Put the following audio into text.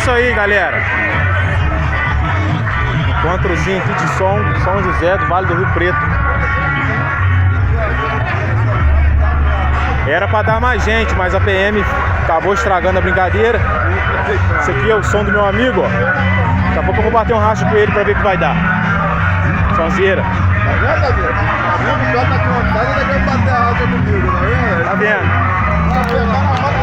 isso aí, galera. Encontrozinho aqui de som, São José do Vale do Rio Preto. Era pra dar mais gente, mas a PM acabou estragando a brincadeira. Esse aqui é o som do meu amigo, ó. Daqui a pouco eu vou bater um racha com ele pra ver o que vai dar. Sonzeira. Tá vendo, Davi? Tá vendo? O cara tá com vontade, ele quer bater a racha comigo, tá vendo? Tá vendo?